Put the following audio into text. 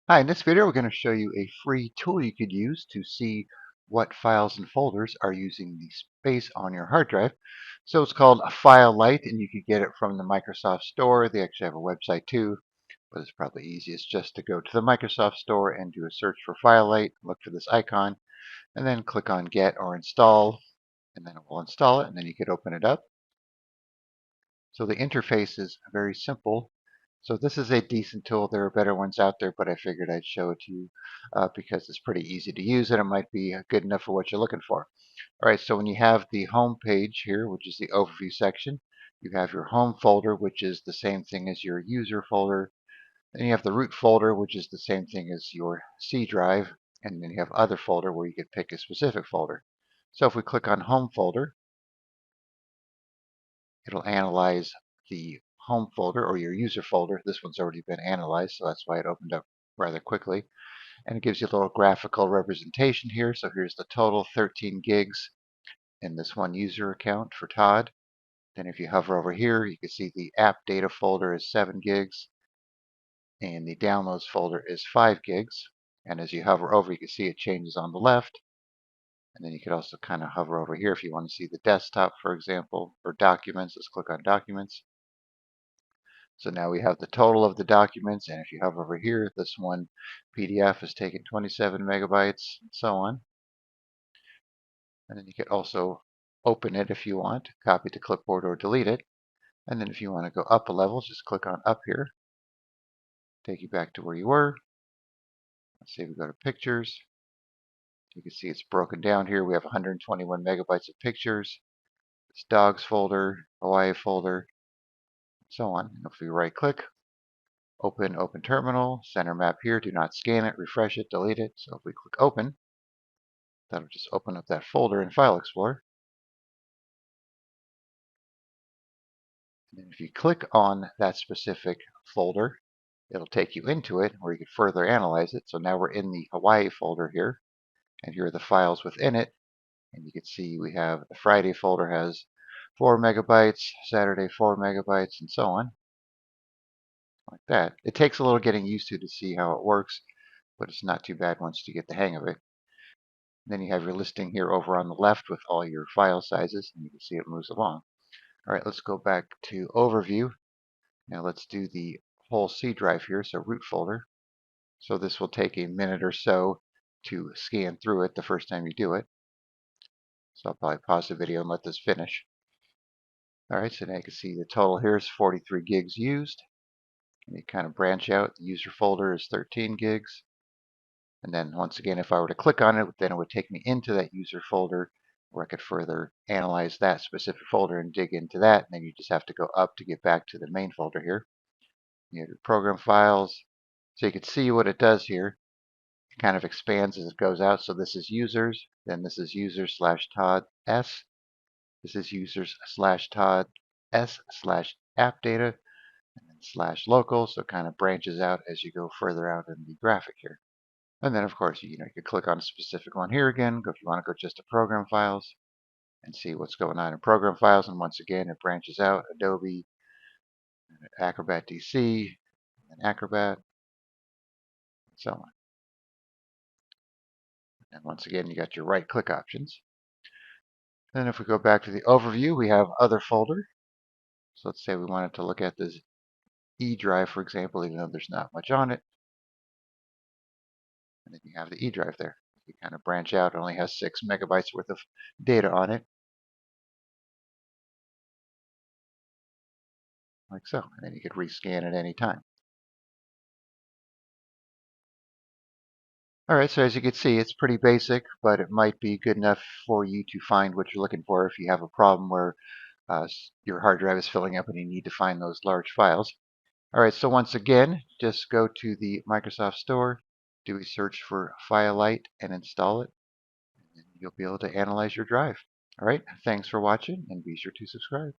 Hi, in this video we're going to show you a free tool you could use to see what files and folders are using the space on your hard drive. So it's called a Filelight, and you could get it from the Microsoft Store. They actually have a website too, but it's probably easiest just to go to the Microsoft Store and do a search for Filelight, look for this icon, and then click on Get or Install, and then it will install it, and then you could open it up. So the interface is very simple. So this is a decent tool. There are better ones out there, but I figured I'd show it to you because it's pretty easy to use and it might be good enough for what you're looking for. All right, so when you have the home page here, which is the overview section, you have your home folder, which is the same thing as your user folder. Then you have the root folder, which is the same thing as your C drive. And then you have other folder where you could pick a specific folder. So if we click on home folder, it'll analyze the home folder or your user folder. This one's already been analyzed, so that's why it opened up rather quickly. And it gives you a little graphical representation here. So here's the total 13 gigs in this one user account for Todd. Then if you hover over here, you can see the app data folder is 7 gigs and the downloads folder is 5 gigs. And as you hover over, you can see it changes on the left. And then you could also kind of hover over here if you want to see the desktop, for example, or documents. Let's click on documents. So now we have the total of the documents, and if you hover over here, this one PDF is taking 27 megabytes, and so on. And then you could also open it if you want, copy to clipboard or delete it. And then if you want to go up a level, just click on up here, take you back to where you were. Let's say we go to pictures. You can see it's broken down here. We have 121 megabytes of pictures. It's dogs folder, Hawaii folder, so on. And if we right click, open terminal, center map here, do not scan it, refresh it, delete it. So if we click open, that'll just open up that folder in File Explorer. And then if you click on that specific folder, it'll take you into it where you can further analyze it. So now we're in the Hawaii folder here, and here are the files within it. And you can see we have the Friday folder has 4 megabytes, Saturday 4 megabytes, and so on, like that. It takes a little getting used to see how it works, but it's not too bad once you get the hang of it. Then you have your listing here over on the left with all your file sizes, and you can see it moves along. All right, let's go back to Overview. Now let's do the whole C drive here, so root folder. So this will take a minute or so to scan through it the first time you do it. So I'll probably pause the video and let this finish. All right, so now you can see the total here is 43 gigs used. And you kind of branch out. The user folder is 13 gigs. And then once again, if I were to click on it, then it would take me into that user folder where I could further analyze that specific folder and dig into that. And then you just have to go up to get back to the main folder here. You have your program files. So you can see what it does here. It kind of expands as it goes out. So this is users, then this is users slash Todd S. This is users slash Todd S slash app data, and then slash local. So it kind of branches out as you go further out in the graphic here. And then, of course, you could click on a specific one here again. Go if you want to go just to program files and see what's going on in program files. And once again, it branches out Adobe, Acrobat DC, and Acrobat, and so on. And once again, you got your right click options. Then if we go back to the overview, we have other folder. So let's say we wanted to look at this E drive, for example, even though there's not much on it. And then you have the E drive there. You kind of branch out. It only has 6 megabytes worth of data on it, like so. And then you could rescan at any time. All right, so as you can see, it's pretty basic, but it might be good enough for you to find what you're looking for if you have a problem where your hard drive is filling up and you need to find those large files. All right, so once again, just go to the Microsoft Store, do a search for Filelight and install it, and you'll be able to analyze your drive. All right, thanks for watching, and be sure to subscribe.